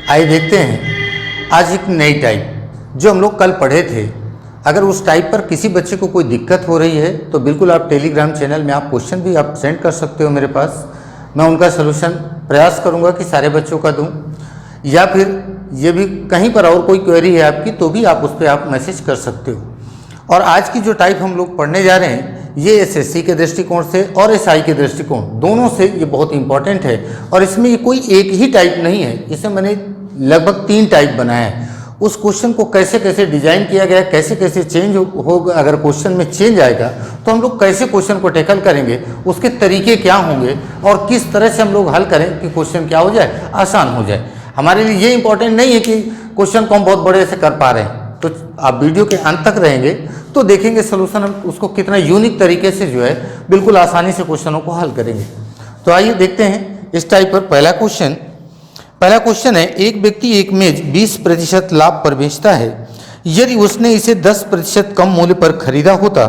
आइए देखते हैं आज एक नई टाइप जो हम लोग कल पढ़े थे। अगर उस टाइप पर किसी बच्चे को कोई दिक्कत हो रही है तो बिल्कुल आप टेलीग्राम चैनल में आप क्वेश्चन भी आप सेंड कर सकते हो मेरे पास। मैं उनका सलूशन प्रयास करूंगा कि सारे बच्चों का दूं, या फिर ये भी कहीं पर और कोई क्वेरी है आपकी तो भी आप उस पर आप मैसेज कर सकते हो। और आज की जो टाइप हम लोग पढ़ने जा रहे हैं ये एसएससी के दृष्टिकोण से और एसआई के दृष्टिकोण दोनों से ये बहुत इंपॉर्टेंट है। और इसमें ये कोई एक ही टाइप नहीं है, इसे मैंने लगभग 3 टाइप बनाया है। उस क्वेश्चन को कैसे कैसे डिजाइन किया गया है, कैसे कैसे चेंज होगा, अगर क्वेश्चन में चेंज आएगा तो हम लोग कैसे क्वेश्चन को टैकल करेंगे, उसके तरीके क्या होंगे और किस तरह से हम लोग हल करें कि क्वेश्चन क्या हो जाए, आसान हो जाए। हमारे लिए ये इंपॉर्टेंट नहीं है कि क्वेश्चन को हम बहुत बड़े से कर पा रहे हैं। तो आप वीडियो के अंत तक रहेंगे तो देखेंगे सोल्यूशन हम उसको कितना यूनिक तरीके से जो है बिल्कुल आसानी से क्वेश्चनों को हल करेंगे। तो आइए देखते हैं इस टाइप पर पहला क्वेश्चन है, एक व्यक्ति एक मेज 20% लाभ पर बेचता है। यदि उसने इसे 10% कम मूल्य पर खरीदा होता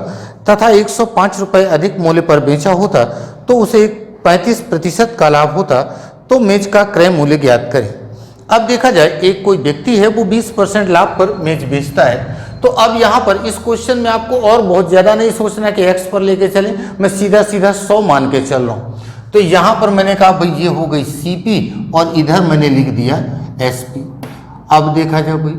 तथा 105 रुपये अधिक मूल्य पर बेचा होता तो उसे 35% का लाभ होता। तो मेज का क्रय मूल्य ज्ञात करें। अब देखा जाए एक कोई व्यक्ति है वो 20% लाभ पर मेज बेचता है। तो अब यहाँ पर इस क्वेश्चन में आपको और बहुत ज़्यादा नहीं सोचना कि एक्स पर लेके चलें, मैं सीधा 100 मान के चल रहा हूँ। तो यहाँ पर मैंने कहा भाई ये हो गई सीपी और इधर मैंने लिख दिया एसपी। अब देखा जाए भाई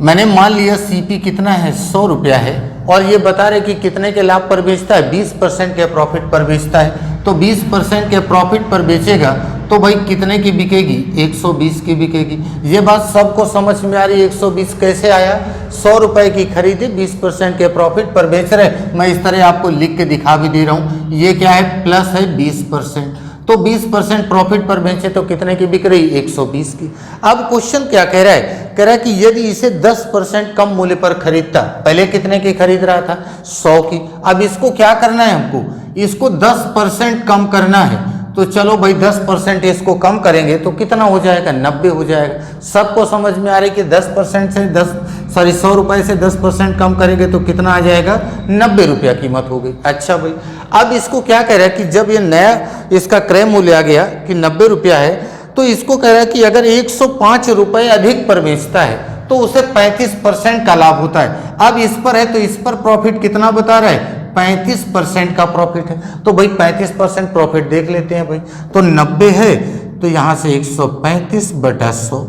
मैंने मान लिया सीपी कितना है 100 रुपया है और ये बता रहे कि कितने के लाभ पर बेचता है, 20% के प्रॉफिट पर बेचता है। तो 20% के प्रॉफिट पर बेचेगा तो भाई कितने की बिकेगी, 120 की बिकेगी। ये बात सबको समझ में आ रही है। 120 कैसे आया, 100 रुपये की खरीदी 20% के प्रॉफिट पर बेच रहे। मैं इस तरह आपको लिख के दिखा भी दे रहा हूँ। ये क्या है, प्लस है 20%। तो 20% प्रॉफिट पर बेचे तो कितने की बिक रही, 120 की। अब क्वेश्चन क्या कह रहा है, कह रहा है कि यदि इसे 10% कम मूल्य पर खरीदता, पहले कितने की खरीद रहा था, 100 की। अब इसको क्या करना है, हमको इसको 10% कम करना है। तो चलो भाई 10% इसको कम करेंगे तो कितना हो जाएगा, 90 हो जाएगा। सबको समझ में आ रही कि 10% से 100 रुपये से 10% कम करेंगे तो कितना आ जाएगा, 90 रुपया कीमत हो गई। अच्छा भाई अब इसको क्या कह रहा है कि जब ये नया इसका क्रय मूल्य आ गया कि 90 रुपया है तो इसको कह रहा है कि अगर 105 रुपये अधिक पर बेचता है तो उसे 35% का लाभ होता है। अब इस पर है तो इस पर प्रॉफिट कितना बता रहा है, 35% का प्रॉफिट है। तो भाई 35% प्रॉफिट देख लेते हैं भाई। तो 90 है तो यहाँ से 135 बटा 100,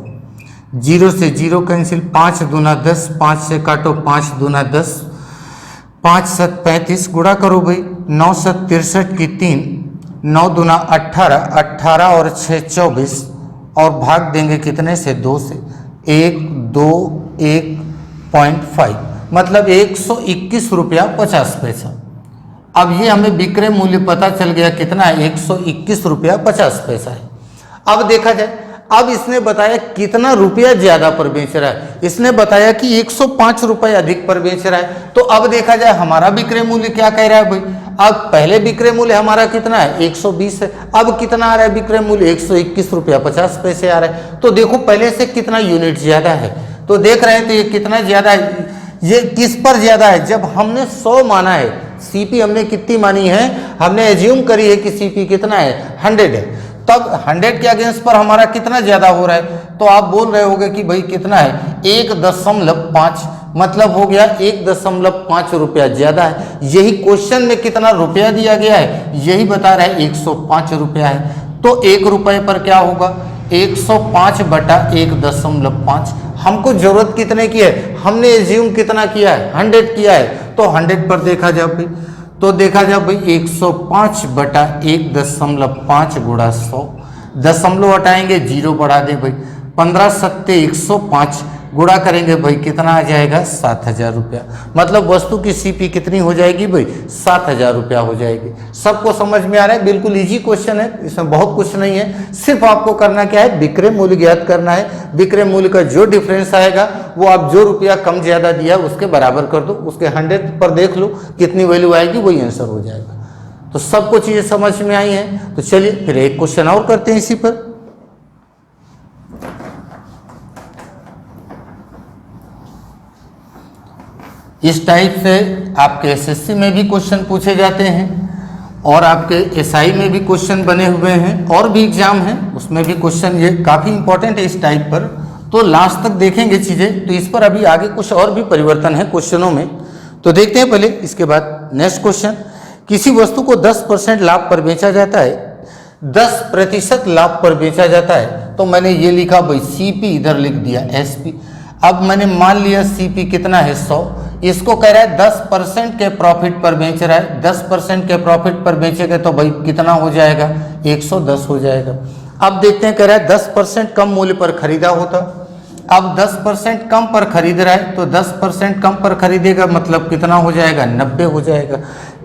0 से 0 कैंसिल, 5 दूना 10, 5 से काटो 5 दूना 10, 5 7 35 गुणा करो भाई, 9 7 63 की 3, 9 दूना 18, 18 और 6 24 और भाग देंगे कितने से, 2 से, 1 2 1.5 मतलब 121 रुपया 50 पैसा। अब ये हमें विक्रय मूल्य पता चल गया कितना है, 121 रुपया 50 पैसा है। अब देखा जाए अब इसने बताया कितना रुपया ज्यादा पर बेच रहा है। इसने बताया कि 105 रुपये अधिक पर बेच रहा है। तो अब देखा जाए हमारा विक्रय मूल्य क्या कह रहा है भाई। अब पहले विक्रय मूल्य हमारा कितना है, 120 है। अब कितना आ रहा है विक्रय मूल्य, 121 रुपया 50 पैसे आ रहा है। तो देखो पहले से कितना यूनिट ज्यादा है। तो देख रहे हैं तो ये कितना ज्यादा है, ये किस पर ज्यादा है, जब हमने 100 माना है, सीपी हमने कितनी मानी है, हमने एज्यूम करी है कि सीपी कितना है, 100 है। तब 100 के अगेंस्ट पर हमारा कितना ज्यादा हो रहा है। तो आप बोल रहे होगे कि भाई कितना है, 1.5 मतलब हो गया 1.5 रुपया ज्यादा है। यही क्वेश्चन में कितना रुपया दिया गया है यही बता रहा है, 105 रुपया है। तो 1 रुपये पर क्या होगा, 105 बटा 1.5। हमको जरूरत कितने की है, हमने एज्यूम कितना किया है, 100 किया है। तो 100 पर देखा जाए भाई, तो देखा जाए भाई 105 बटा 1.5 गुणा 100, दशमलव हटाएंगे 0 बढ़ा दें भाई, 15 सत्ते 105 गुणा करेंगे भाई कितना आ जाएगा, 7000 रुपया। मतलब वस्तु की सीपी कितनी हो जाएगी भाई, 7000 रुपया हो जाएगी। सबको समझ में आ रहा है, बिल्कुल इजी क्वेश्चन है, इसमें बहुत कुछ नहीं है। सिर्फ आपको करना क्या है, विक्रय मूल्य ज्ञात करना है। विक्रय मूल्य का जो डिफरेंस आएगा वो आप जो रुपया कम ज्यादा दिया उसके बराबर कर दो, उसके 100 पर देख लो कितनी वैल्यू आएगी, वही आंसर हो जाएगा। तो सबको चीजें समझ में आई हैं। तो चलिए फिर एक क्वेश्चन और करते हैं इसी पर। इस टाइप से आपके एसएससी में भी क्वेश्चन पूछे जाते हैं और आपके एसआई में भी क्वेश्चन बने हुए हैं और भी एग्जाम हैं, उसमें भी क्वेश्चन ये काफ़ी इंपॉर्टेंट है इस टाइप पर, तो लास्ट तक देखेंगे चीज़ें। तो इस पर अभी आगे कुछ और भी परिवर्तन है क्वेश्चनों में, तो देखते हैं पहले। इसके बाद नेक्स्ट क्वेश्चन, किसी वस्तु को 10% लाभ पर बेचा जाता है, 10% लाभ पर बेचा जाता है, तो मैंने ये लिखा भाई सीपी, इधर लिख दिया एसपी। अब मैंने मान लिया सीपी कितना है 100, इसको कह रहा है 10% के प्रॉफिट पर बेच रहा है, 10% के प्रॉफिट पर बेचेगा तो भाई कितना हो जाएगा, 110 हो जाएगा। अब देखते हैं, कह रहा है 10% कम मूल्य पर खरीदा होता, अब 10% कम पर खरीद रहा है तो 10% कम पर खरीदेगा मतलब कितना हो जाएगा, 90 हो जाएगा।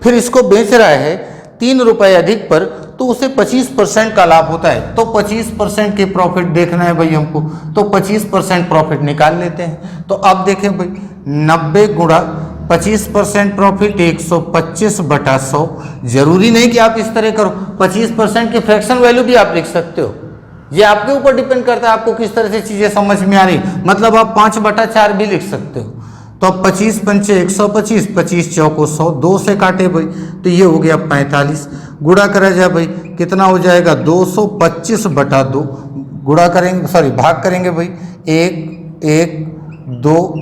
फिर इसको बेच रहा है 3 रुपये अधिक पर, तो उसे 25% का लाभ होता है, तो 25% के प्रॉफिट देखना है भाई हमको, तो 25% प्रॉफिट निकाल लेते हैं। तो अब देखें भाई 90 गुणा 25% प्रॉफिट 125/100। जरूरी नहीं कि आप इस तरह करो, 25% की फ्रैक्शन वैल्यू भी आप लिख सकते हो, ये आपके ऊपर डिपेंड करता है आपको किस तरह से चीज़ें समझ में आ रही। मतलब आप 5/4 भी लिख सकते हो। तो अब 25 पंचे 125, 25 चौको 100, 2 से काटे भाई तो ये हो गया 45, गुणा करा जाए भाई कितना हो जाएगा 225/2, गुणा करेंगे सॉरी भाग करेंगे भाई 1 1 2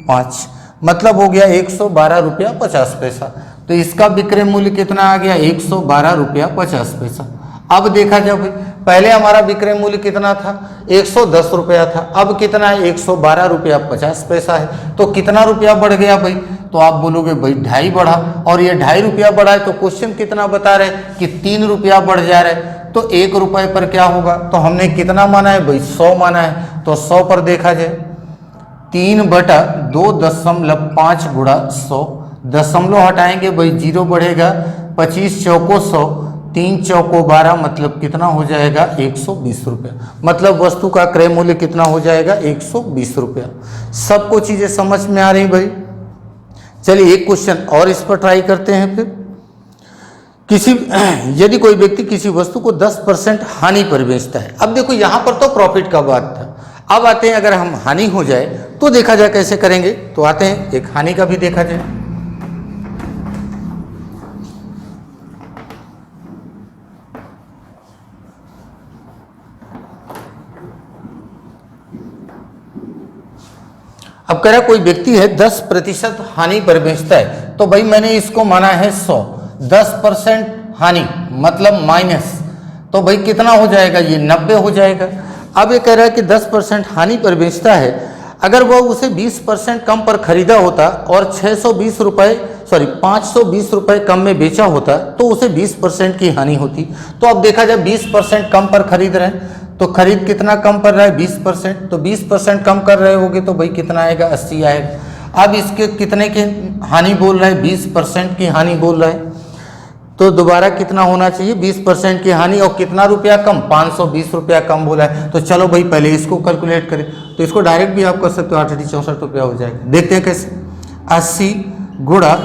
5, मतलब हो गया 112 रुपया 50 पैसा। तो इसका विक्रय मूल्य कितना आ गया, 112 रुपया 50 पैसा। अब देखा जाए भाई, पहले हमारा विक्रय मूल्य कितना था, 110 रुपया था, अब कितना है 112 रुपया 50 पैसा है। तो कितना रुपया बढ़ गया भाई, तो आप बोलोगे भाई 2.5 बढ़ा, और ये 2.5 रुपया बढ़ा है तो क्वेश्चन कितना बता रहे कि 3 रुपया बढ़ जा रहा है। तो 1 रुपये पर क्या होगा, तो हमने कितना माना है भाई 100 माना है, तो 100 पर देखा जाए 3/2.5 गुणा 100, दशमलव हटाएंगे भाई 0 बढ़ेगा, 25 चौको 100, 3 चौको 12, मतलब कितना हो जाएगा 120 रुपया। मतलब वस्तु का क्रय मूल्य कितना हो जाएगा 120 रुपया। सबको चीज़ें समझ में आ रही भाई। चलिए एक क्वेश्चन और इस पर ट्राई करते हैं फिर। यदि कोई व्यक्ति किसी वस्तु को 10% हानि पर बेचता है, अब देखो यहाँ पर तो प्रॉफिट का बात था, अब आते हैं अगर हम हानि हो जाए तो देखा जाए कैसे करेंगे। तो आते हैं एक हानि का भी देखा जाए। अब कह रहा कोई व्यक्ति है 10% हानि पर बेचता है, तो भाई मैंने इसको माना है 100, 10% हानि मतलब माइनस, तो भाई कितना हो जाएगा, ये 90 हो जाएगा। अब ये कह रहा है कि 10% हानि पर बेचता है, अगर वह उसे 20% कम पर खरीदा होता और 520 रुपये कम में बेचा होता तो उसे 20% की हानि होती। तो अब देखा जाए 20% कम पर खरीद रहे हैं, तो खरीद कितना कम कर रहा है 20%, तो 20% कम कर रहे होगे तो भाई कितना आएगा 80 आएगा। अब इसके कितने की हानि बोल रहा है, 20% की हानि बोल रहा है, तो दोबारा कितना होना चाहिए 20% की हानि, और कितना रुपया कम, 520 रुपया कम बोला है। तो चलो भाई पहले इसको कैलकुलेट करें, तो इसको डायरेक्ट भी आप कर सकते हो, 8 64 रुपया हो जाएगा। देखते हैं कैसे, 80 गुणा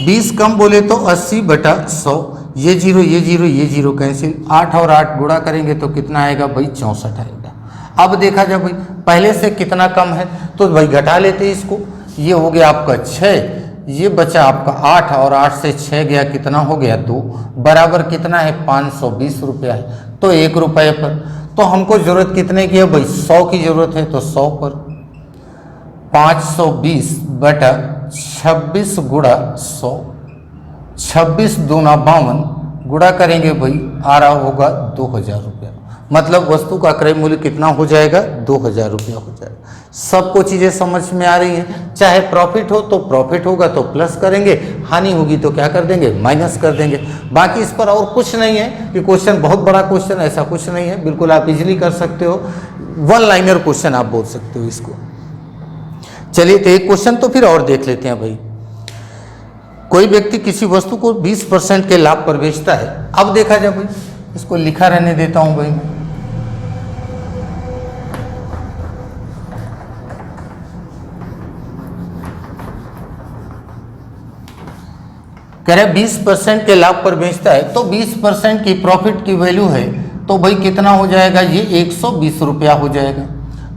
20 कम बोले तो 80/100, ये जीरो ये जीरो ये जीरो कैंसिल, 8 और 8 गुणा करेंगे तो कितना आएगा भाई 64 आएगा। अब देखा जाए भाई पहले से कितना कम है, तो भाई घटा लेते हैं इसको, ये हो गया आपका 6, ये बचा आपका 8, और 8 से 6 गया कितना हो गया 2, बराबर कितना है 520 रुपया है। तो 1 रुपये पर, तो हमको जरूरत कितने की है भाई 100 की जरूरत है, तो 100 पर 520/26 गुणा 100, 26 दूना 52 गुणा करेंगे भाई आ रहा होगा 2000 रुपया। मतलब वस्तु का क्रय मूल्य कितना हो जाएगा 2000 रुपया हो जाएगा। सबको चीज़ें समझ में आ रही हैं। चाहे प्रॉफिट हो तो प्रॉफिट होगा तो प्लस करेंगे, हानि होगी तो क्या कर देंगे माइनस कर देंगे। बाकी इस पर और कुछ नहीं है कि क्वेश्चन बहुत बड़ा क्वेश्चन, ऐसा कुछ नहीं है, बिल्कुल आप इजीली कर सकते हो, 1 लाइनर क्वेश्चन आप बोल सकते हो इसको। चलिए तो एक क्वेश्चन तो फिर और देख लेते हैं भाई। कोई व्यक्ति किसी वस्तु को 20% के लाभ पर बेचता है। अब देखा जाए भाई, इसको लिखा रहने देता हूं भाई, कह रहे 20% के लाभ पर बेचता है, तो 20% की प्रॉफिट की वैल्यू है, तो भाई कितना हो जाएगा, ये 120 रुपया हो जाएगा।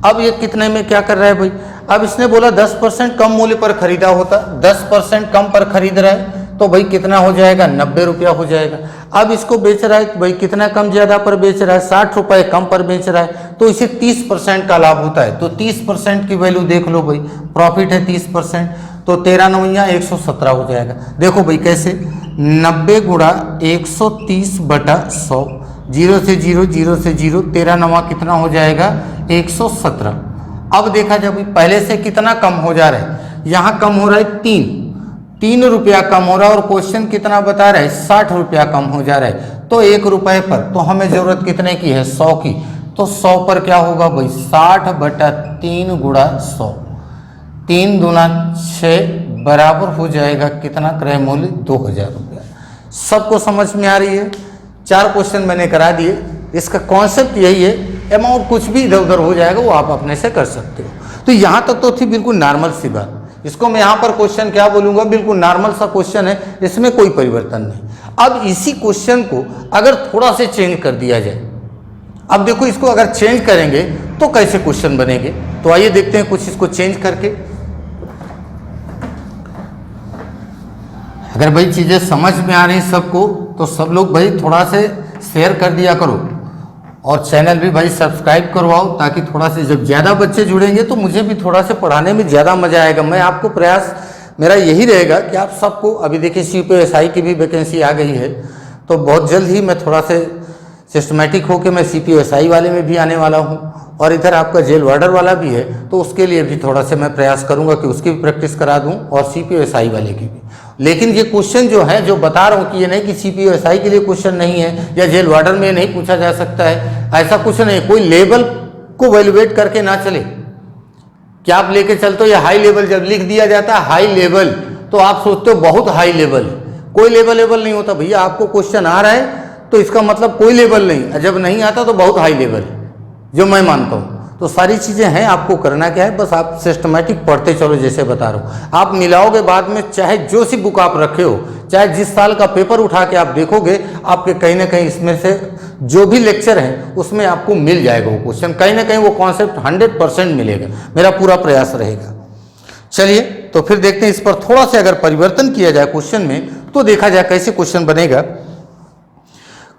अब ये कितने में क्या कर रहा है भाई, अब इसने बोला 10% कम मूल्य पर खरीदा होता, 10% कम पर खरीद रहा है, तो तो भाई कितना हो जाएगा, 90 रुपया हो जाएगा। अब इसको बेच रहा है तो भाई कितना कम ज़्यादा पर बेच रहा है, 60 रुपये कम पर बेच रहा है, तो इसे 30% का लाभ होता है। तो 30% की वैल्यू देख लो भाई, प्रॉफिट है 30%, तो 13 9 117 हो जाएगा। देखो भाई कैसे, 90 गुणा 130 बटा 100, 0 से 0, 0 से 0, 13 9 कितना हो जाएगा, 117। अब देखा जाए भाई पहले से कितना कम हो जा रहा है, यहाँ कम हो रहा है 3 रुपया कम हो रहा है, और क्वेश्चन कितना बता रहा है, 60 रुपया कम हो जा रहा है। तो 1 रुपये पर, तो हमें जरूरत कितने की है, 100 की, तो 100 पर क्या होगा भाई, 60 बटा 3 गुणा 100, 3 दूना 6 बराबर हो जाएगा कितना, क्रय मूल्य 2000 रुपया। सबको समझ में आ रही है? 4 क्वेश्चन मैंने करा दिए, इसका कॉन्सेप्ट यही है, अमाउंट कुछ भी इधर उधर हो जाएगा वो आप अपने से कर सकते हो। तो यहाँ तक तो थी बिल्कुल नॉर्मल सी बात। इसको मैं यहाँ पर क्वेश्चन क्या बोलूँगा, बिल्कुल नॉर्मल सा क्वेश्चन है, इसमें कोई परिवर्तन नहीं। अब इसी क्वेश्चन को अगर थोड़ा से चेंज कर दिया जाए, अब देखो इसको अगर चेंज करेंगे तो कैसे क्वेश्चन बनेंगे, तो आइए देखते हैं कुछ इसको चेंज करके। अगर भाई चीज़ें समझ में आ रही सबको, तो सब लोग भाई थोड़ा से शेयर कर दिया करो, और चैनल भी भाई सब्सक्राइब करवाओ, ताकि थोड़ा से जब ज़्यादा बच्चे जुड़ेंगे तो मुझे भी थोड़ा से पढ़ाने में ज़्यादा मज़ा आएगा। मैं आपको प्रयास मेरा यही रहेगा कि आप सबको, अभी देखिए CPSI की भी वैकेंसी आ गई है, तो बहुत जल्द ही मैं थोड़ा से सिस्टमेटिक होकर मैं CPSI वाले में भी आने वाला हूँ, और इधर आपका जेल वार्डर वाला भी है, तो उसके लिए भी थोड़ा से मैं प्रयास करूँगा कि उसकी भी प्रैक्टिस करा दूँ, और CPSI वाले की भी। लेकिन ये क्वेश्चन जो है, जो बता रहा हूँ कि ये नहीं कि CPSI के लिए क्वेश्चन नहीं है, या जेल वार्डर में नहीं पूछा जा सकता है, ऐसा कुछ नहीं। कोई लेवल को वैल्यूएट करके ना चले, क्या आप लेके चलते हो या हाई लेवल, जब लिख दिया जाता है हाई लेवल तो आप सोचते हो बहुत हाई लेवल, कोई लेवल नहीं होता भैया। आपको क्वेश्चन आ रहा है तो इसका मतलब कोई लेवल नहीं, जब नहीं आता तो बहुत हाई लेवल, जो मैं मानता हूँ। तो सारी चीज़ें हैं, आपको करना क्या है, बस आप सिस्टमेटिक पढ़ते चलो, जैसे बता रहा हूँ। आप मिलाओगे बाद में, चाहे जो सी बुक आप रखे हो, चाहे जिस साल का पेपर उठा के आप देखोगे, आपके कहीं ना कहीं इसमें से जो भी लेक्चर है उसमें आपको मिल जाएगा वो क्वेश्चन, कहीं ना कहीं वो कॉन्सेप्ट 100% मिलेगा। मेरा पूरा प्रयास रहेगा। चलिए तो फिर देखते हैं, इस पर थोड़ा सा अगर परिवर्तन किया जाए क्वेश्चन में, तो देखा जाए कैसे क्वेश्चन बनेगा।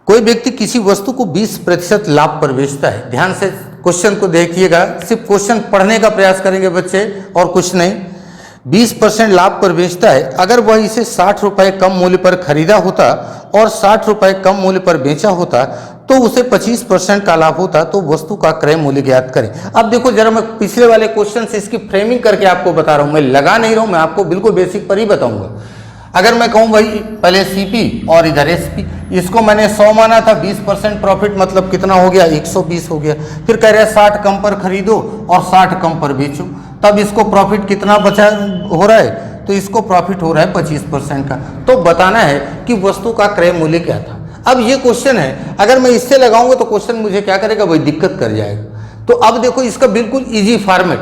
कोई व्यक्ति किसी वस्तु को 20% लाभ पर बेचता है। ध्यान से क्वेश्चन को देखिएगा, सिर्फ क्वेश्चन पढ़ने का प्रयास करेंगे बच्चे, और कुछ नहीं। 20% लाभ पर बेचता है, अगर वह इसे 60 रुपये कम मूल्य पर खरीदा होता और 60 रुपये कम मूल्य पर बेचा होता, तो उसे 25% का लाभ होता, तो वस्तु का क्रय मूल्य ज्ञात करें। अब देखो जरा, मैं पिछले वाले क्वेश्चन से इसकी फ्रेमिंग करके आपको बता रहा हूँ, मैं लगा नहीं रहा हूँ, मैं आपको बिल्कुल बेसिक पर ही बताऊंगा। अगर मैं कहूँ भाई पहले CP और इधर SP, इसको मैंने 100 माना था, 20% प्रॉफिट मतलब कितना हो गया, 120 हो गया। फिर कह रहे 60 कम पर खरीदो और 60 कम पर बेचो, तब इसको प्रॉफिट कितना बचा हो रहा है, तो इसको प्रॉफिट हो रहा है 25% का। तो बताना है कि वस्तु का क्रय मूल्य क्या था। अब ये क्वेश्चन है, अगर मैं इससे लगाऊंगा तो क्वेश्चन मुझे क्या करेगा भाई, दिक्कत कर जाएगा। तो अब देखो इसका बिल्कुल ईजी फॉर्मेट,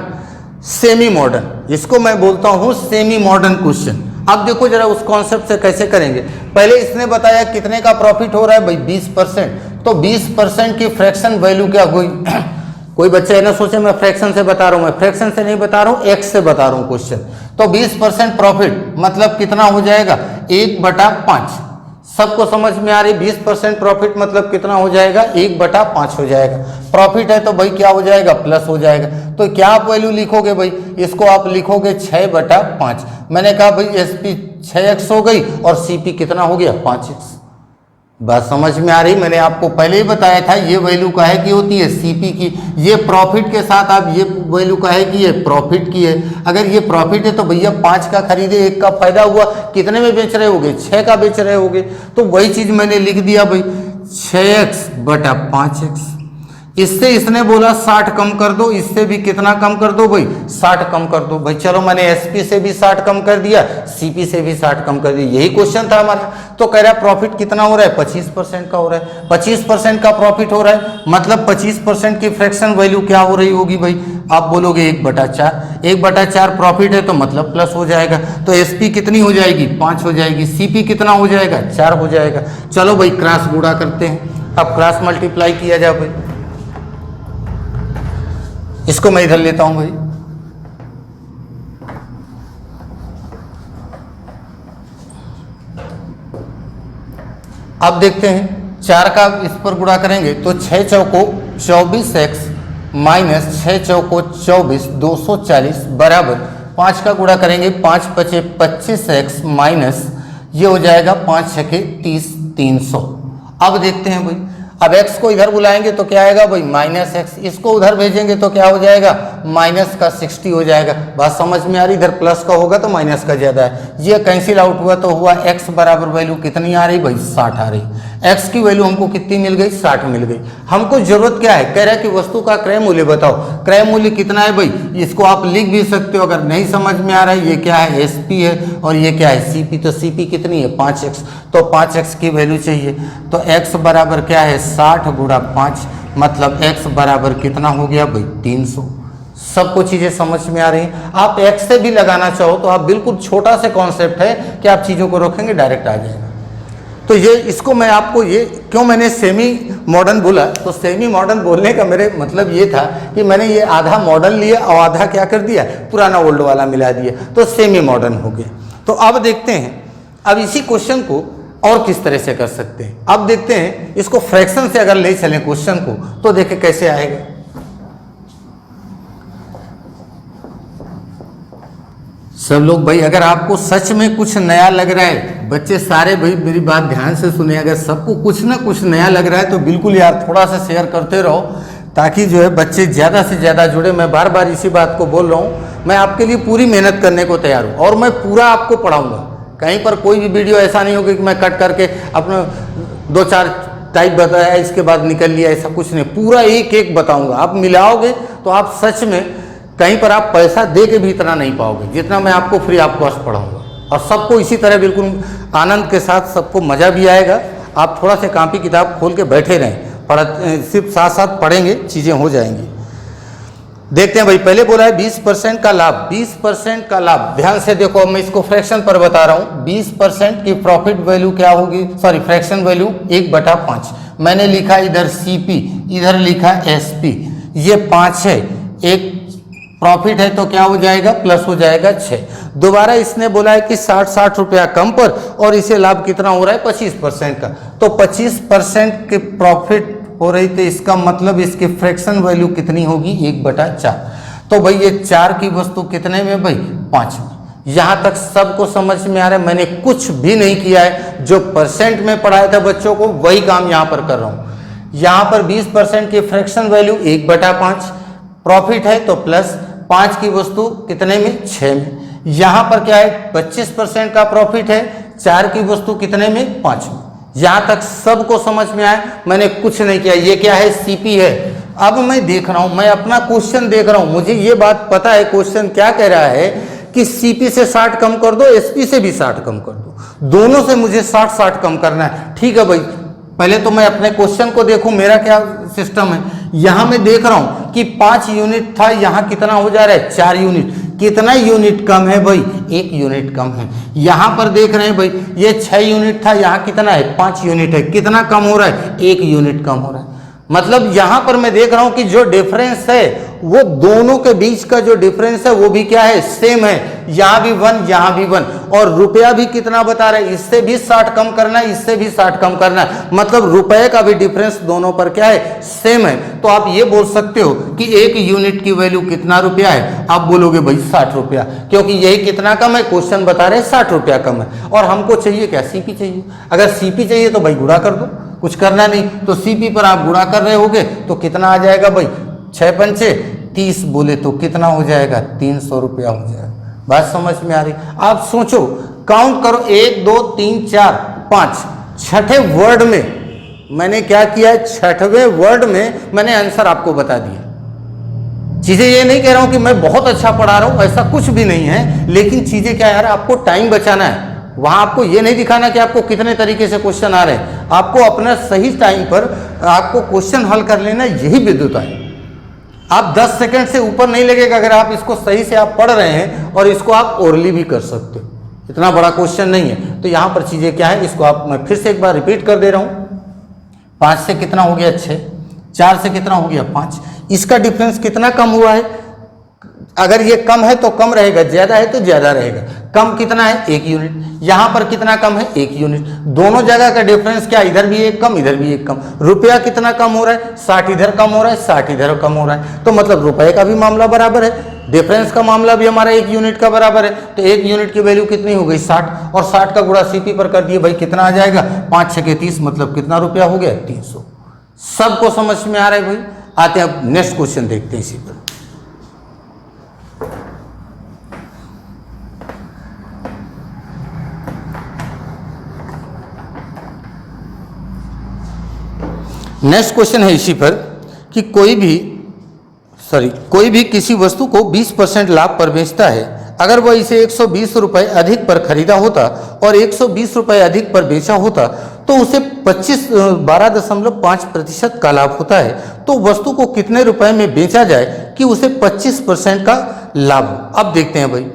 सेमी मॉडर्न, इसको मैं बोलता हूँ सेमी मॉडर्न क्वेश्चन। अब देखो जरा उस कॉन्सेप्ट से कैसे करेंगे। पहले इसने बताया कितने का प्रॉफिट हो रहा है भाई, 20%, तो 20% की फ्रैक्शन वैल्यू क्या हुई कोई बच्चा है ना सोचे मैं फ्रैक्शन से बता रहा हूँ, मैं फ्रैक्शन से नहीं बता रहा हूँ, एक्स से बता रहा हूँ क्वेश्चन। तो 20% प्रॉफिट मतलब कितना हो जाएगा, 1/5। सबको समझ में आ रही, 20% प्रॉफिट मतलब कितना हो जाएगा, 1/5 हो जाएगा। प्रॉफिट है तो भाई क्या हो जाएगा, प्लस हो जाएगा। तो क्या आप वैल्यू लिखोगे भाई, इसको आप लिखोगे 6/5। मैंने कहा भाई SP 6x हो गई और CP कितना हो गया, 5x। बात समझ में आ रही, मैंने आपको पहले ही बताया था ये वैल्यू काहे की होती है, CP की। ये प्रॉफिट के साथ आप ये वैल्यू काहे की है, प्रॉफिट की है। अगर ये प्रॉफिट है तो भैया 5 का खरीदे, 1 का फायदा हुआ, कितने में बेच रहे होगे, 6 का बेच रहे होगे। तो वही चीज मैंने लिख दिया भाई, 6x/5x। इससे इसने बोला 60 कम कर दो, इससे भी कितना कम कर दो भाई, 60 कम कर दो भाई। चलो मैंने SP से भी 60 कम कर दिया, CP से भी 60 कम कर दिया, यही क्वेश्चन था हमारा। तो कह रहा है प्रॉफिट कितना हो रहा है, 25% का हो रहा है। 25% का प्रॉफिट हो रहा है मतलब 25% की फ्रैक्शन वैल्यू क्या हो रही होगी भाई, आप बोलोगे 1/4। 1/4 प्रॉफिट है तो मतलब प्लस हो जाएगा। तो SP कितनी हो जाएगी, 5 हो जाएगी। CP कितना हो जाएगा, 4 हो जाएगा। चलो भाई क्रॉस गुणा करते हैं, अब क्रॉस मल्टीप्लाई किया जाए भाई। इसको मैं इधर लेता हूं भाई, अब देखते हैं 4 का इस पर गुणा करेंगे तो 6 चौको 24x माइनस 6 चौको 24 240 बराबर 5 का गुणा करेंगे 5 पचे 25x माइनस ये हो जाएगा 5 छके 30 300। अब देखते हैं भाई, अब x को इधर बुलाएंगे तो क्या आएगा भाई माइनस एक्स, इसको उधर भेजेंगे तो क्या हो जाएगा माइनस का 60 हो जाएगा। बात समझ में आ रही, इधर प्लस का होगा तो माइनस का ज़्यादा है, ये कैंसिल आउट हुआ तो हुआ x बराबर वैल्यू कितनी आ रही भाई 60 आ रही। x की वैल्यू हमको कितनी मिल गई 60 मिल गई। हमको जरूरत क्या है, कह रहा है कि वस्तु का क्रय मूल्य बताओ। क्रय मूल्य कितना है भाई, इसको आप लिख भी सकते हो अगर नहीं समझ में आ रहा है। ये क्या है SP है और ये क्या है CP, तो CP कितनी है 5x, तो 5x की वैल्यू चाहिए। तो x बराबर क्या है 60 गुणा 5, मतलब x बराबर कितना हो गया भाई 300। सबको चीज़ें समझ में आ रही हैं। आप x से भी लगाना चाहो तो आप बिल्कुल छोटा सा कॉन्सेप्ट है कि आप चीज़ों को रखेंगे डायरेक्ट आ जाएगा। तो ये इसको मैं आपको ये क्यों मैंने सेमी मॉडर्न बोला, तो सेमी मॉडर्न बोलने का मेरे मतलब ये था कि मैंने ये आधा मॉडर्न लिया और आधा क्या कर दिया पुराना ओल्ड वाला मिला दिया, तो सेमी मॉडर्न हो गया। तो अब देखते हैं, अब इसी क्वेश्चन को और किस तरह से कर सकते हैं। अब देखते हैं इसको फ्रैक्शन से अगर ले चलें क्वेश्चन को तो देखें कैसे आएगा। सब लोग भाई अगर आपको सच में कुछ नया लग रहा है, बच्चे सारे भाई मेरी बात ध्यान से सुने, अगर सबको कुछ ना कुछ नया लग रहा है तो बिल्कुल यार थोड़ा सा शेयर करते रहो ताकि जो है बच्चे ज़्यादा से ज़्यादा जुड़े। मैं बार बार इसी बात को बोल रहा हूँ, मैं आपके लिए पूरी मेहनत करने को तैयार हूँ और मैं पूरा आपको पढ़ाऊँगा। कहीं पर कोई भी वीडियो ऐसा नहीं होगा कि मैं कट करके अपना 2-4 टाइप बताया इसके बाद निकल लिया, ऐसा कुछ नहीं, पूरा एक एक बताऊँगा। आप मिलाओगे तो आप सच में कहीं पर आप पैसा दे के भी इतना नहीं पाओगे जितना मैं आपको फ्री ऑफ कॉस्ट पढ़ाऊंगा। और सबको इसी तरह बिल्कुल आनंद के साथ, सबको मज़ा भी आएगा। आप थोड़ा सा कॉपी किताब खोल के बैठे रहें, सिर्फ साथ साथ पढ़ेंगे चीज़ें हो जाएंगी। देखते हैं भाई, पहले बोला है 20% का लाभ, 20% का लाभ ध्यान से देखो। मैं इसको फ्रैक्शन पर बता रहा हूँ। 20% की प्रॉफिट वैल्यू क्या होगी, सॉरी फ्रैक्शन वैल्यू 1/5। मैंने लिखा इधर CP, इधर लिखा SP, ये 5 है, एक प्रॉफिट है तो क्या हो जाएगा प्लस हो जाएगा 6। दोबारा इसने बोला है कि 60 रुपया कम पर, और इसे लाभ कितना हो रहा है 25% का, तो 25% के प्रॉफिट हो रही, तो इसका मतलब इसकी फ्रैक्शन वैल्यू कितनी होगी 1/4। तो भाई ये 4 की वस्तु कितने में भाई 5 में। यहाँ तक सबको समझ में आ रहा है, मैंने कुछ भी नहीं किया है, जो परसेंट में पढ़ाया था बच्चों को वही काम यहाँ पर कर रहा हूँ। यहाँ पर 20% की फ्रैक्शन वैल्यू 1/5, प्रॉफिट है तो प्लस 5 की वस्तु कितने में 6 में। यहाँ पर क्या है 25% का प्रॉफिट है, 4 की वस्तु कितने में 5 में। यहाँ तक सबको समझ में आया, मैंने कुछ नहीं किया। ये क्या है CP है। अब मैं देख रहा हूँ, मैं अपना क्वेश्चन देख रहा हूँ, मुझे ये बात पता है क्वेश्चन क्या कह रहा है कि CP से 60 कम कर दो, SP से भी 60 कम कर दो, दोनों से मुझे 60 कम करना है। ठीक है भाई, पहले तो मैं अपने क्वेश्चन को देखूं मेरा क्या सिस्टम है। यहां मैं देख रहा हूं कि 5 यूनिट था, यहां कितना हो जा रहा है 4 यूनिट। कितना यूनिट कम है भाई 1 यूनिट कम है। यहां पर देख रहे हैं भाई ये 6 यूनिट था, यहां कितना है 5 यूनिट है, कितना कम हो रहा है 1 यूनिट कम हो रहा है। मतलब यहां पर मैं देख रहा हूं कि जो डिफरेंस है वो दोनों के बीच का जो डिफरेंस है वो भी क्या है सेम है। यहां भी 1 यहां भी 1, और रुपया भी कितना बता रहा है, इससे भी 60 कम करना है, इससे भी 60 कम करना है, मतलब रुपए का भी डिफरेंस दोनों पर क्या है सेम है। तो आप ये बोल सकते हो कि 1 यूनिट की वैल्यू कितना रुपया है, आप बोलोगे भाई 60 रुपया, क्योंकि यही कितना कम है, क्वेश्चन बता रहे हैं 60 रुपया कम है। और हमको चाहिए क्या CP चाहिए। अगर CP चाहिए तो भाई गुणा कर दो, कुछ करना नहीं। तो CP पर आप गुणा कर रहे होगे तो कितना आ जाएगा भाई 6×5 30 बोले तो कितना हो जाएगा 300 रुपया हो जाएगा। बात समझ में आ रही। आप सोचो, काउंट करो 1 2 3 4 5, छठे वर्ड में मैंने क्या किया है, छठवें वर्ड में मैंने आंसर आपको बता दिया। चीजें ये नहीं कह रहा हूं कि मैं बहुत अच्छा पढ़ा रहा हूं, ऐसा कुछ भी नहीं है, लेकिन चीजें क्या यार आपको टाइम बचाना है। वहां आपको ये नहीं दिखाना कि आपको कितने तरीके से क्वेश्चन आ रहे हैं, आपको अपना सही टाइम पर आपको क्वेश्चन हल कर लेना, यही विद्युत है। आप 10 सेकंड से ऊपर नहीं लगेगा अगर आप इसको सही से आप पढ़ रहे हैं, और इसको आप ओरली भी कर सकते हो, इतना बड़ा क्वेश्चन नहीं है। तो यहां पर चीजें क्या है, इसको आप मैं फिर से एक बार रिपीट कर दे रहा हूं। 5 से कितना हो गया 6, 4 से कितना हो गया 5, इसका डिफरेंस कितना कम हुआ है, अगर ये कम है तो कम रहेगा, ज्यादा है तो ज्यादा रहेगा। कम कितना है? 1 यूनिट। यहां पर कितना कम है? 1 यूनिट। दोनों जगह का डिफरेंस क्या? इधर भी एक कम, इधर भी एक कम। रुपया कितना कम हो रहा है? 60 इधर कम हो रहा है, 60 इधर कम हो रहा है, तो मतलब रुपए का भी मामला बराबर है, डिफरेंस का मामला भी हमारा 1 यूनिट का बराबर है। तो 1 यूनिट की वैल्यू कितनी हो गई? 60, और 60 का गुणा सीपी पर कर दिए भाई, कितना आ जाएगा? 5 6 के 30, मतलब कितना रुपया हो गया? 300। सबको समझ में आ रहा है भाई? आते हैं अब नेक्स्ट क्वेश्चन देखते हैं इसी पर। नेक्स्ट क्वेश्चन है इसी पर कि कोई भी किसी वस्तु को 20% लाभ पर बेचता है। अगर वह इसे 120 रुपये अधिक पर खरीदा होता और 120 रुपये अधिक पर बेचा होता तो उसे 12.5% का लाभ होता है। तो वस्तु को कितने रुपए में बेचा जाए कि उसे 25% का लाभ हो? अब देखते हैं भाई।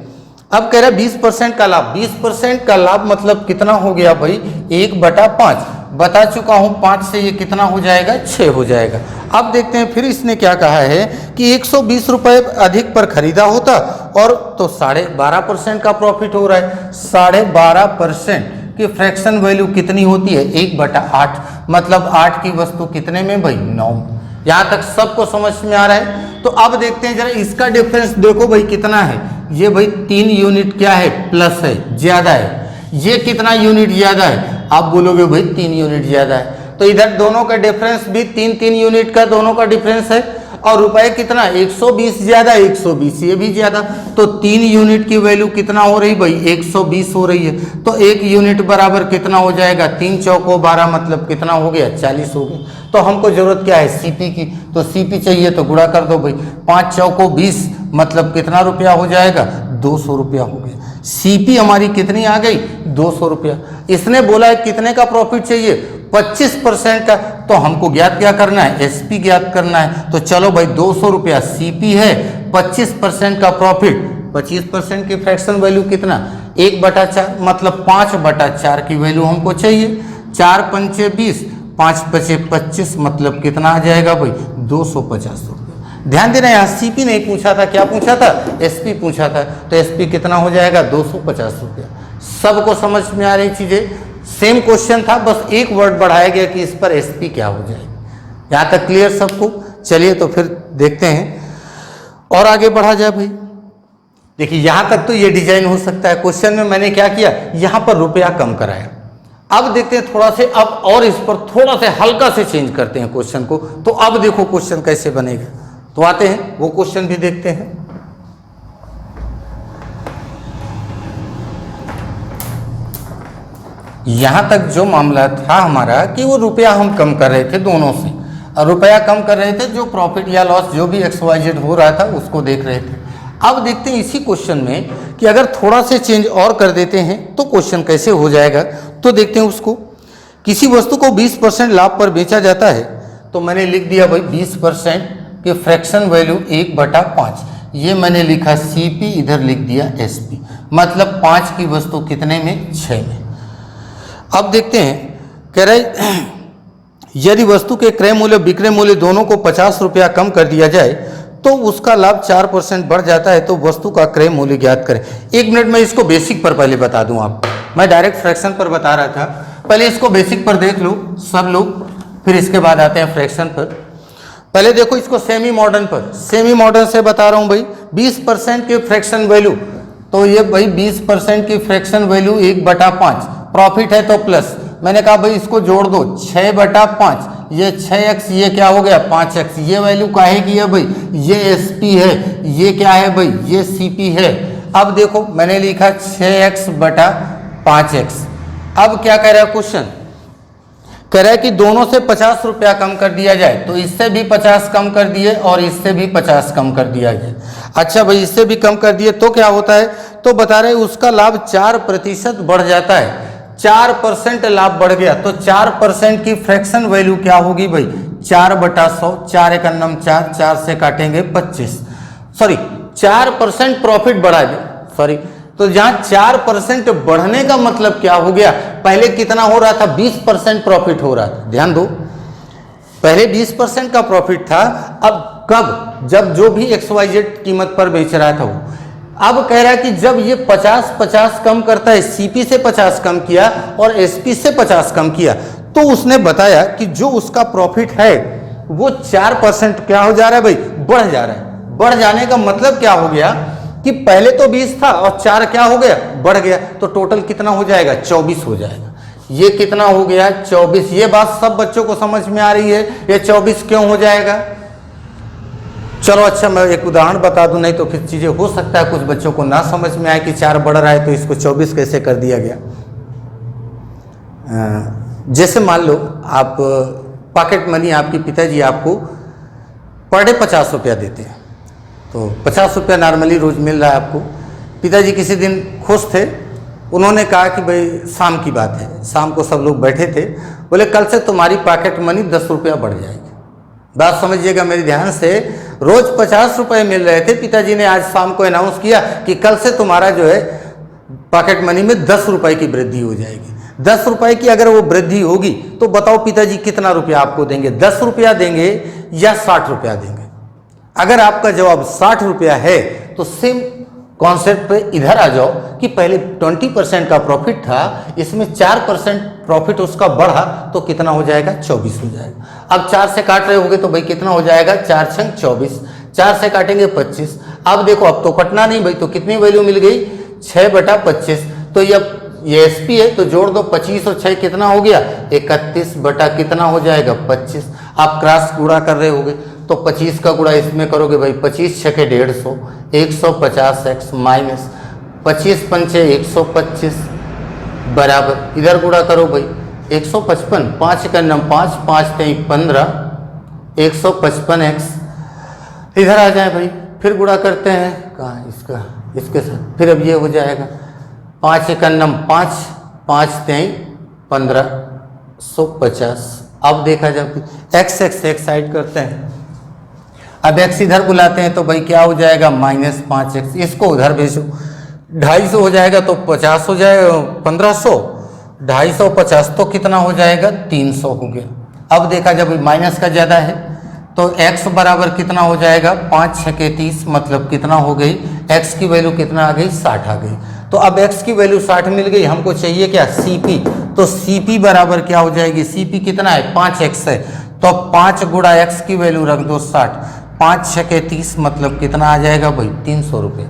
अब कह रहा है 20% का लाभ। 20% का लाभ मतलब कितना हो गया भाई? 1/5 बता चुका हूं, 5 से ये कितना हो जाएगा? 6 हो जाएगा। अब देखते हैं फिर इसने क्या कहा है कि 120 रुपये अधिक पर खरीदा होता और तो 12.5% का प्रॉफिट हो रहा है। 12.5% की फ्रैक्शन वैल्यू कितनी होती है? 1/8, मतलब 8 की वस्तु कितने में भाई? 9। यहां तक सबको समझ में आ रहा है? तो अब देखते हैं जरा इसका डिफरेंस देखो भाई कितना है। ये भाई 3 यूनिट क्या है? प्लस है, ज्यादा है। ये कितना यूनिट ज्यादा है? आप बोलोगे भाई 3 यूनिट ज्यादा है। तो इधर दोनों का डिफरेंस भी 3 यूनिट का दोनों का डिफरेंस है। और रुपए कितना? 120 ज्यादा, 120 ये भी ज्यादा। तो 3 यूनिट की वैल्यू कितना हो रही भाई? 120 हो रही है। तो 1 यूनिट बराबर कितना हो जाएगा? 3 चौको 12, मतलब कितना हो गया? 40 हो गया। तो हमको जरूरत क्या है? सीपी की। तो सीपी चाहिए तो गुणा कर दो भाई। 5 चौको 20, मतलब कितना रुपया हो जाएगा? 200 रुपया हो गया। सीपी हमारी कितनी आ गई? 200 रुपया। इसने बोला है कितने का प्रॉफिट चाहिए? 25% का। तो हमको ज्ञात क्या करना है? एसपी ज्ञात करना है। तो चलो भाई 200 रुपया सीपी है, 25% का प्रॉफिट, 25% की फ्रैक्शन वैल्यू कितना? 1/4, मतलब 5/4 की वैल्यू हमको चाहिए। 4 पंचे 20, 5 पचे 25, मतलब कितना आ जाएगा भाई? 250 रुपये। ध्यान देना, यहाँ सीपी नहीं पूछा था, क्या पूछा था? एसपी पूछा था। तो एसपी कितना हो जाएगा? 250 रुपया। सबको समझ में आ रही चीजें? सेम क्वेश्चन था, बस एक वर्ड बढ़ाया गया कि इस पर एसपी क्या हो जाए। यहाँ तक क्लियर सबको? चलिए तो फिर देखते हैं और आगे बढ़ा जाए भाई। देखिए यहाँ तक तो ये डिजाइन हो सकता है। क्वेश्चन में मैंने क्या किया? यहाँ पर रुपया कम कराया। अब देखते हैं थोड़ा से, अब और इस पर थोड़ा से हल्का से चेंज करते हैं क्वेश्चन को। तो अब देखो क्वेश्चन कैसे बनेगा। तो आते हैं वो क्वेश्चन भी देखते हैं। यहां तक जो मामला था हमारा कि वो रुपया हम कम कर रहे थे दोनों से, और रुपया कम कर रहे थे, जो प्रॉफिट या लॉस जो भी XYZ हो रहा था उसको देख रहे थे। अब देखते हैं इसी क्वेश्चन में कि अगर थोड़ा से चेंज और कर देते हैं तो क्वेश्चन कैसे हो जाएगा। तो देखते हैं उसको। किसी वस्तु को 20% लाभ पर बेचा जाता है, तो मैंने लिख दिया भाई 20% की फ्रैक्शन वैल्यू 1/5। ये मैंने लिखा सीपी, इधर लिख दिया एसपी, मतलब 5 की वस्तु कितने में? 6 में। अब देखते हैं, कह रहे यदि वस्तु के क्रय मूल्य विक्रय मूल्य दोनों को 50 रुपया कम कर दिया जाए तो उसका लाभ 4% बढ़ जाता है। तो वस्तु का क्रय मूल्य ज्ञात करें। 1 मिनट में इसको बेसिक पर पहले बता दूं आपको। मैं डायरेक्ट फ्रैक्शन पर बता रहा था, पहले इसको बेसिक पर देख लो सब लोग, फिर इसके बाद आते हैं फ्रैक्शन पर। पहले देखो इसको सेमी मॉडर्न पर। सेमी मॉडर्न से बता रहा हूं भाई 20% की फ्रैक्शन वैल्यू। तो ये भाई 20% की फ्रैक्शन वैल्यू 1/5, प्रॉफिट है तो प्लस। मैंने कहा भाई इसको जोड़ दो, 6/5, ये 6x, ये क्या हो गया? 5x। ये वैल्यू काहे की है भाई? ये एसपी है। ये क्या है भाई? ये सीपी है। अब देखो मैंने लिखा 6x/5x। अब क्या कह रहा है क्वेश्चन? कह रहा है कि दोनों से 50 रुपया कम कर दिया जाए। तो इससे भी 50 कम कर दिए और इससे भी 50 कम कर दिया जाए। अच्छा भाई, इससे भी कम कर दिए तो क्या होता है? तो बता रहे उसका लाभ 4% बढ़ जाता है। 4% लाभ बढ़ गया तो 4% की फ्रैक्शन वैल्यू क्या होगी भाई? 4/100। 4 एक अन्नम 4, 4 से काटेंगे 25, सॉरी 4% प्रॉफिट बढ़ा गया, सॉरी। तो जहां 4% बढ़ने का मतलब क्या हो गया? पहले कितना हो रहा था? 20% प्रॉफिट हो रहा था। ध्यान दो, पहले 20% का प्रॉफिट था, अब कब? जब जो भी XYZ कीमत पर बेच रहा था वो। अब कह रहा है कि जब ये 50 कम करता है, CP से 50 कम किया और SP से 50 कम किया, तो उसने बताया कि जो उसका प्रॉफिट है वो 4% क्या हो जा रहा है भाई? बढ़ जा रहा है। बढ़ जाने का मतलब क्या हो गया कि पहले तो 20 था और 4 क्या हो गया? बढ़ गया। तो टोटल कितना हो जाएगा? 24 हो जाएगा। ये कितना हो गया? 24। ये बात सब बच्चों को समझ में आ रही है? ये 24 क्यों हो जाएगा? चलो अच्छा, मैं एक उदाहरण बता दूं, नहीं तो फिर चीजें हो सकता है कुछ बच्चों को ना समझ में आए कि 4 बढ़ रहा है तो इसको 24 कैसे कर दिया गया। जैसे मान लो आप पॉकेट मनी, आपके पिताजी आपको पर डे 50 रुपया देते हैं, तो 50 रुपया नॉर्मली रोज मिल रहा है आपको। पिताजी किसी दिन खुश थे, उन्होंने कहा कि भाई शाम की बात है, शाम को सब लोग बैठे थे, बोले कल से तुम्हारी पॉकेट मनी 10 रुपया बढ़ जाएगी। बात समझिएगा मेरे ध्यान से, रोज 50 रुपये मिल रहे थे, पिताजी ने आज शाम को अनाउंस किया कि कल से तुम्हारा जो है पॉकेट मनी में 10 रुपये की वृद्धि हो जाएगी। 10 रुपये की अगर वो वृद्धि होगी तो बताओ पिताजी कितना रुपया आपको देंगे? 10 रुपया देंगे या 60 रुपया देंगे? अगर आपका जवाब 60 रुपया है तो सेम कॉन्सेप्ट पे इधर आ जाओ कि पहले 20% का प्रॉफिट था, इसमें 4% प्रॉफिट उसका बढ़ा तो कितना हो जाएगा? 24 हो जाएगा। अब 4 से काट रहे होगे तो भाई कितना हो जाएगा? 4 छंग 24, 4 से काटेंगे 25। अब देखो अब तो कटना नहीं भाई, तो कितनी वैल्यू मिल गई? 6/25। तो ये SP है तो जोड़ दो, 25 और 6 कितना हो गया? 31 बटा कितना हो जाएगा? 25। आप क्रॉस गुणा कर रहे होगे तो 25 का गुणा इसमें करोगे भाई, 25 छके 150, 150x माइनस 25 पंचे 125 बराबर, इधर गुणा करो भाई 155, 5 का नम 5, 5 3 15, 155x इधर आ जाए भाई, फिर गुणा करते हैं कहाँ इसका इसके साथ, फिर अब ये हो जाएगा 5 का नम 5, 5 3 1550। अब देखा जाए x एक साइड करते हैं, अब x इधर बुलाते हैं तो भाई क्या हो जाएगा? -5x। इसको उधर भेजो, 250 हो जाएगा तो 50 हो जाएगा, 1500, 250 तो कितना हो जाएगा? 300 हो गया। अब देखा जब माइनस का ज़्यादा है तो x बराबर कितना हो जाएगा? 5 छके 30, मतलब कितना हो गई? x की वैल्यू कितना आ गई? 60 आ गई। तो अब x की वैल्यू 60 मिल गई, हमको चाहिए क्या? CP। तो CP बराबर क्या हो जाएगी? CP कितना है? 5x है, तो 5 गुणा x की वैल्यू रख दो 60, 5 छके 30, मतलब कितना आ जाएगा भाई? 300 रुपये।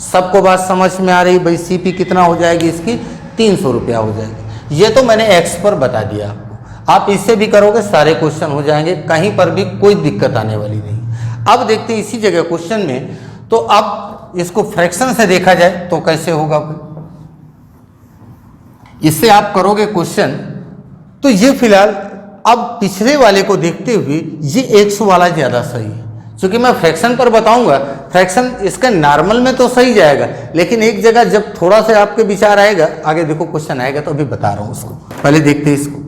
सबको बात समझ में आ रही भाई? CP कितना हो जाएगी इसकी? 300 रुपया हो जाएगी। ये तो मैंने x पर बता दिया आपको, आप इससे भी करोगे सारे क्वेश्चन हो जाएंगे, कहीं पर भी कोई दिक्कत आने वाली नहीं। अब देखते हैं इसी जगह क्वेश्चन में, तो अब इसको फ्रैक्शन से देखा जाए तो कैसे होगा भाई? इससे आप करोगे क्वेश्चन, तो ये फिलहाल अब पिछले वाले को देखते हुए ये 100 वाला ज़्यादा सही है, क्योंकि मैं फ्रैक्शन पर बताऊंगा, फ्रैक्शन इसका नॉर्मल में तो सही जाएगा, लेकिन एक जगह जब थोड़ा सा आपके विचार आएगा, आगे देखो क्वेश्चन आएगा तो अभी बता रहा हूं उसको, पहले देखते हैं इसको।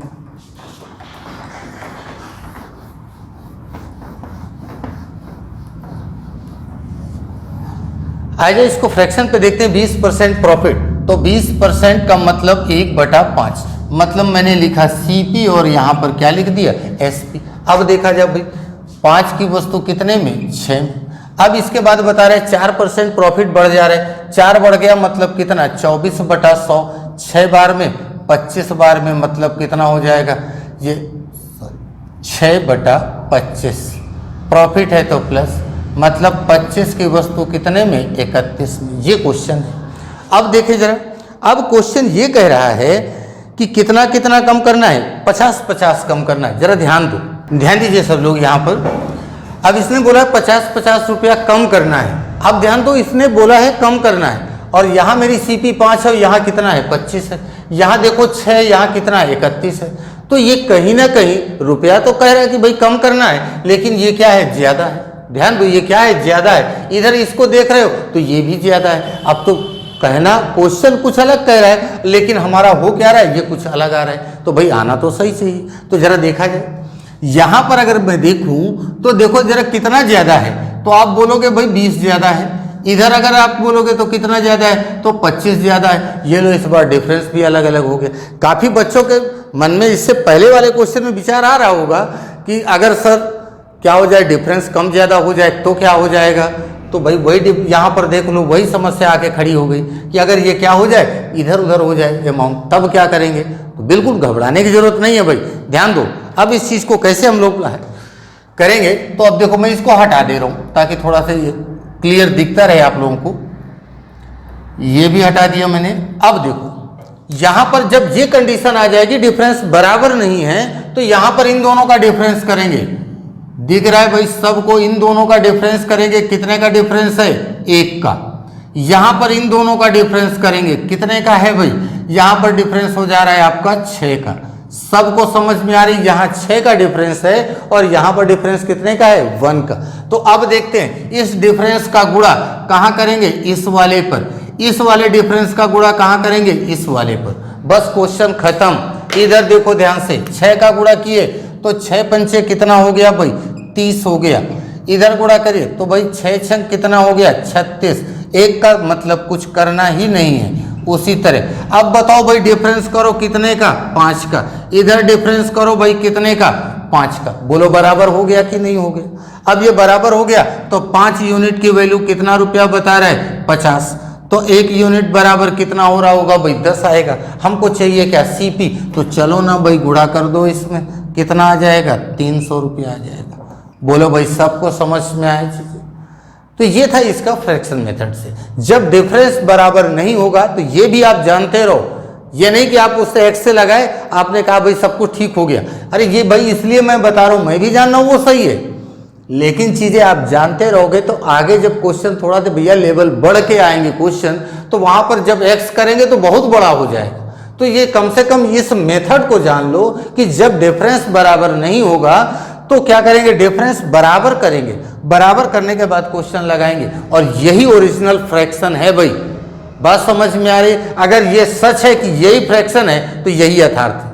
आइए इसको फ्रैक्शन पे देखते हैं। 20% प्रॉफिट, तो 20% का मतलब 1/5, मतलब मैंने लिखा CP और यहाँ पर क्या लिख दिया? SP। अब देखा जाए भाई 5 की वस्तु कितने में? 6। अब इसके बाद बता रहे 4% प्रॉफिट बढ़ जा रहा है, 4 बढ़ गया मतलब कितना? 24/100, 6 बार में 25 बार में, मतलब कितना हो जाएगा? ये 6/25 प्रॉफिट है तो प्लस, मतलब 25 की वस्तु कितने में? 31 में। ये क्वेश्चन है। अब देखिए जरा, अब क्वेश्चन ये कह रहा है कि कितना कितना कम करना है? 50-50 कम करना है। जरा ध्यान दो, ध्यान दीजिए सब लोग यहाँ पर। अब इसने बोला 50-50 रुपया कम करना है। अब ध्यान दो, इसने बोला है कम करना है, और यहाँ मेरी CP 5 है, यहाँ कितना है? 25 है, यहाँ देखो 6, यहाँ कितना है? 31 है। तो ये कहीं ना कहीं रुपया तो कह रहा है कि भाई कम करना है, लेकिन ये क्या है? ज्यादा है। ध्यान दो, ये क्या है? ज्यादा है। इधर इसको देख रहे हो तो ये भी ज्यादा है। अब तो कहना क्वेश्चन कुछ अलग कह रहा है, लेकिन हमारा हो क्या रहा है? ये कुछ अलग आ रहा है। तो भाई आना तो सही चाहिए। तो जरा देखा जाए, यहाँ पर अगर मैं देखूं तो देखो जरा कितना ज्यादा है, तो आप बोलोगे भाई 20 ज्यादा है। इधर अगर आप बोलोगे तो कितना ज्यादा है? तो 25 ज्यादा है। ये लो, इस बार डिफरेंस भी अलग अलग हो गया। काफी बच्चों के मन में इससे पहले वाले क्वेश्चन में विचार आ रहा होगा कि अगर सर क्या हो जाए, डिफरेंस कम ज़्यादा हो जाए तो क्या हो जाएगा। तो भाई वही यहाँ पर देख लो, वही समस्या आके खड़ी हो गई कि अगर ये क्या हो जाए, इधर उधर हो जाए अमाउंट, तब क्या करेंगे। तो बिल्कुल घबराने की जरूरत नहीं है भाई, ध्यान दो। अब इस चीज़ को कैसे हम लोग करेंगे, तो अब देखो मैं इसको हटा दे रहा हूँ ताकि थोड़ा सा ये क्लियर दिखता रहे आप लोगों को। ये भी हटा दिया मैंने। अब देखो यहां पर जब ये कंडीशन आ जाएगी डिफरेंस बराबर नहीं है, तो यहां पर इन दोनों का डिफरेंस करेंगे। दिख रहा है भाई सबको, इन दोनों का डिफरेंस करेंगे। कितने का डिफरेंस है, 1 का। यहां पर इन दोनों का डिफरेंस करेंगे, कितने का है भाई, यहां पर डिफरेंस हो जा रहा है आपका 6 का। सबको समझ में आ रही, यहां 6 का डिफरेंस है और यहां पर डिफरेंस कितने का है, 1 का। तो अब देखते हैं इस डिफरेंस का गुणा कहां करेंगे, इस वाले पर। इस वाले डिफरेंस का गुणा कहां करेंगे, इस वाले पर। बस क्वेश्चन खत्म। इधर देखो ध्यान से, 6 का गुणा किए तो 6 पंचे कितना हो गया भाई, 30 हो गया। इधर गुणा करिए तो भाई 6 छंग कितना हो गया, 36। 1 का मतलब कुछ करना ही नहीं है। उसी तरह अब बताओ भाई डिफरेंस करो कितने का, 5 का। इधर डिफरेंस करो भाई कितने का, 5 का। बोलो बराबर हो गया कि नहीं हो गया। अब ये बराबर हो गया तो 5 यूनिट की वैल्यू कितना रुपया बता रहा है, 50। तो 1 यूनिट बराबर कितना हो रहा होगा भाई, 10 आएगा। हमको चाहिए क्या, सीपी। तो चलो ना भाई गुणा कर दो, इसमें कितना आ जाएगा, 300 रुपया आ जाएगा। बोलो भाई सबको समझ में आया चीजें। तो ये था इसका फ्रैक्शन मेथड से। जब डिफरेंस बराबर नहीं होगा तो ये भी आप जानते रहो, ये नहीं कि आप उससे एक्स से लगाए, आपने कहा भाई सब कुछ ठीक हो गया। अरे ये भाई इसलिए मैं बता रहा हूं, मैं भी जान रहा हूं वो सही है, लेकिन चीजें आप जानते रहोगे तो आगे जब क्वेश्चन थोड़ा सा भैया लेवल बढ़ के आएंगे क्वेश्चन, तो वहां पर जब एक्स करेंगे तो बहुत बड़ा हो जाएगा। तो ये कम से कम इस मेथड को जान लो कि जब डिफरेंस बराबर नहीं होगा तो क्या करेंगे, डिफरेंस बराबर करेंगे। बराबर करने के बाद क्वेश्चन लगाएंगे, और यही ओरिजिनल फ्रैक्शन है भाई। बात समझ में आ रही। अगर ये सच है कि यही फ्रैक्शन है तो यही यथार्थ है।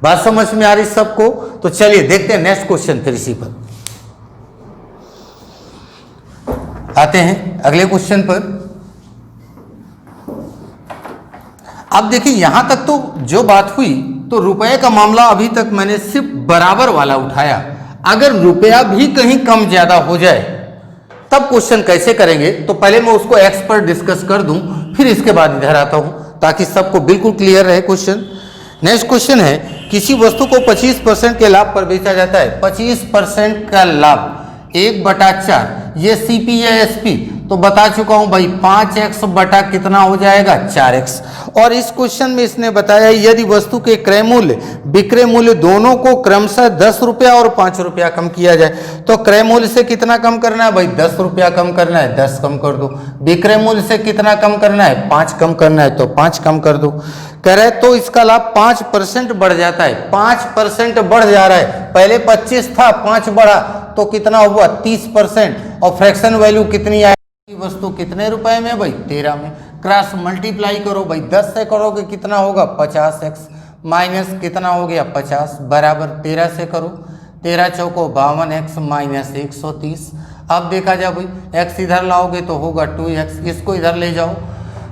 बात समझ में आ रही सबको। तो चलिए देखते हैं नेक्स्ट क्वेश्चन, फिर इसी पर आते हैं अगले क्वेश्चन पर। अब देखिए यहां तक तो जो बात हुई, तो रुपए का मामला अभी तक मैंने सिर्फ बराबर वाला उठाया। अगर रुपया भी कहीं कम ज्यादा हो जाए तब क्वेश्चन कैसे करेंगे, तो पहले मैं उसको एक्स पर डिस्कस कर दूं, फिर इसके बाद इधर आता हूं ताकि सबको बिल्कुल क्लियर रहे क्वेश्चन। नेक्स्ट क्वेश्चन है, किसी वस्तु को 25% के लाभ पर बेचा जाता है। 25% का लाभ 1/4, ये सीपी या एसपी तो बता चुका हूं भाई, 5x बटा कितना हो जाएगा, 4x। और इस क्वेश्चन में इसने बताया यदि वस्तु के क्रय मूल्य विक्रय मूल्य दोनों को क्रमशः 10 रुपया और 5 रुपया कम किया जाए, तो क्रय मूल्य से कितना कम करना है भाई, 10 रुपया कम करना है, 10 कम कर दो। विक्रय मूल्य से कितना कम करना है, 5 कम करना है, तो 5 कम कर दो। कह रहे तो इसका लाभ 5% बढ़ जाता है। 5% बढ़ जा रहा है, पहले 25 था, 5 बढ़ा तो कितना हुआ, 30%। और फ्रैक्शन वैल्यू कितनी आएगी, वस्तु कितने रुपए में भाई, 13 में। क्रॉस मल्टीप्लाई करो भाई, 10 से करोगे कितना होगा, 50x माइनस कितना हो गया, 50 बराबर 13 से करो, 13 चौको 52x माइनस 130। अब देखा जाए भाई, x इधर लाओगे तो होगा 2x, इसको इधर ले जाओ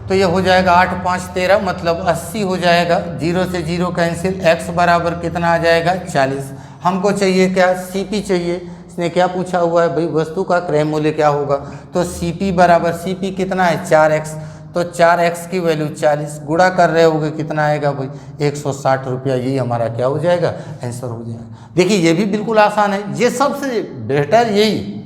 तो ये हो जाएगा 8 5 13 मतलब 80 हो जाएगा। 0 से 0 कैंसिल, x बराबर कितना आ जाएगा, 40। हमको चाहिए क्या, सीपी चाहिए। इसने क्या पूछा हुआ है भाई, वस्तु का क्रय मूल्य क्या होगा, तो सीपी बराबर, सीपी कितना है 4x, तो 4x की वैल्यू 40, गुणा कर रहे होगे कितना आएगा भाई, 160 रुपया। यही हमारा क्या हो जाएगा, आंसर हो जाएगा। देखिए ये भी बिल्कुल आसान है, ये सबसे बेहतर यही,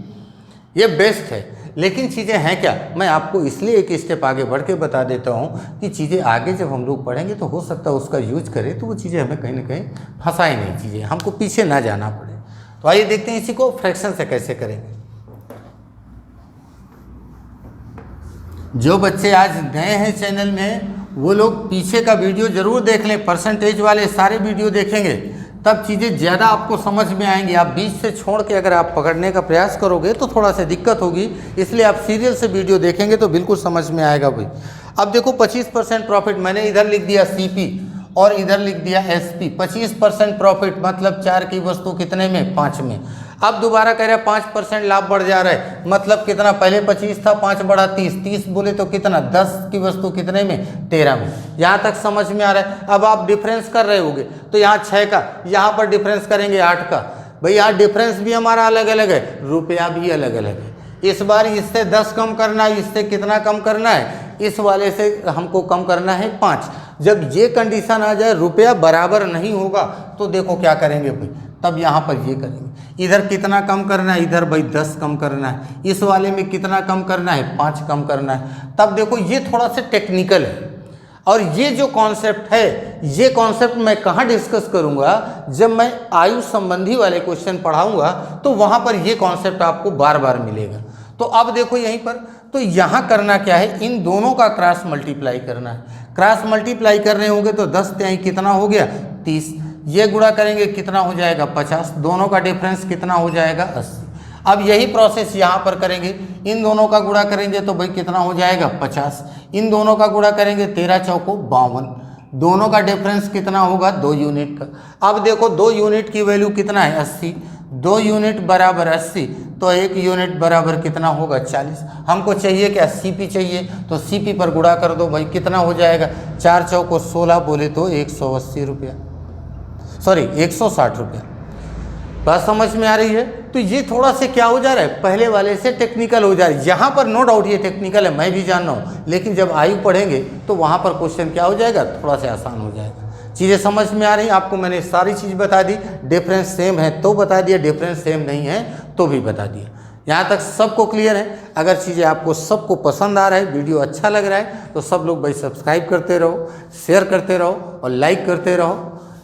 ये बेस्ट है। लेकिन चीज़ें हैं क्या, मैं आपको इसलिए एक स्टेप आगे बढ़ के बता देता हूँ कि चीज़ें आगे जब हम लोग पढ़ेंगे तो हो सकता है उसका यूज करें तो वो चीज़ें हमें कहीं ना कहीं फंसाए नहीं, चीज़ें हमको पीछे ना जाना पड़े। तो आइए देखते हैं इसी को फ्रैक्शन से कैसे करेंगे। जो बच्चे आज नए हैं चैनल में वो लोग पीछे का वीडियो जरूर देख लें, परसेंटेज वाले सारे वीडियो देखेंगे तब चीज़ें ज़्यादा आपको समझ में आएंगी। आप बीच से छोड़ के अगर आप पकड़ने का प्रयास करोगे तो थोड़ा सा दिक्कत होगी, इसलिए आप सीरियल से वीडियो देखेंगे तो बिल्कुल समझ में आएगा भाई। अब देखो 25% प्रॉफिट, मैंने इधर लिख दिया सीपी और इधर लिख दिया एसपी। 25% प्रॉफिट मतलब 4 की वस्तु कितने में, 5 में। अब दोबारा कह रहा है 5% लाभ बढ़ जा रहा है, मतलब कितना, पहले 25 था, 5 बढ़ा 30, 30 बोले तो कितना, 10 की वस्तु कितने में, 13 में। यहाँ तक समझ में आ रहा है। अब आप डिफरेंस कर रहे होगे तो यहाँ 6 का, यहाँ पर डिफरेंस करेंगे 8 का, भाई यहाँ डिफरेंस भी हमारा अलग अलग है, रुपया भी अलग अलग है। इस बार इससे 10 कम करना है, इससे कितना कम करना है, इस वाले से हमको कम करना है 5। जब ये कंडीशन आ जाए रुपया बराबर नहीं होगा तो देखो क्या करेंगे भाई, तब यहाँ पर ये करेंगे। इधर कितना कम करना है, इधर भाई 10 कम करना है, इस वाले में कितना कम करना है, 5 कम करना है। तब देखो ये थोड़ा सा टेक्निकल है, और ये जो कॉन्सेप्ट है, ये कॉन्सेप्ट मैं कहाँ डिस्कस करूँगा, जब मैं आयु संबंधी वाले क्वेश्चन पढ़ाऊँगा तो वहाँ पर ये कॉन्सेप्ट आपको बार बार मिलेगा। तो अब देखो यहीं पर, तो यहाँ करना क्या है, इन दोनों का क्रॉस मल्टीप्लाई करना है। क्रॉस मल्टीप्लाई कर रहे होंगे तो 10 तिहाई कितना हो गया, 30। ये गुणा करेंगे कितना हो जाएगा, 50। दोनों का डिफरेंस कितना हो जाएगा, 80। अब यही प्रोसेस यहाँ पर करेंगे, इन दोनों का गुणा करेंगे तो भाई कितना हो जाएगा, 50। इन दोनों का गुणा करेंगे 13 चौको 52। दोनों का डिफरेंस कितना होगा, 2 यूनिट का। अब देखो 2 यूनिट की वैल्यू कितना है, 80। 2 यूनिट बराबर 80, तो 1 यूनिट बराबर कितना होगा, 40। हमको चाहिए क्या, सीपी चाहिए, तो सीपी पर गुणा कर दो भाई, कितना हो जाएगा, 4 चौको 16 बोले तो 180 रुपया, सॉरी 160 रुपया। बात समझ में आ रही है। तो ये थोड़ा से क्या हो जा रहा है, पहले वाले से टेक्निकल हो जा रहा है। यहाँ पर नो डाउट ये टेक्निकल है, मैं भी जान रहा हूँ, लेकिन जब आयु पढ़ेंगे तो वहाँ पर क्वेश्चन क्या हो जाएगा, थोड़ा सा आसान हो जाएगा। चीज़ें समझ में आ रही, आपको मैंने सारी चीज़ बता दी। डिफरेंस सेम है तो बता दिया, डिफरेंस सेम नहीं है तो भी बता दिया। यहाँ तक सबको क्लियर है। अगर चीज़ें आपको सबको पसंद आ रहा है, वीडियो अच्छा लग रहा है, तो सब लोग भाई सब्सक्राइब करते रहो, शेयर करते रहो और लाइक करते रहो,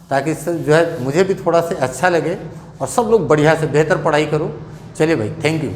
ताकि जो है मुझे भी थोड़ा सा अच्छा लगे और सब लोग बढ़िया से बेहतर पढ़ाई करो। चलिए भाई, थैंक यू।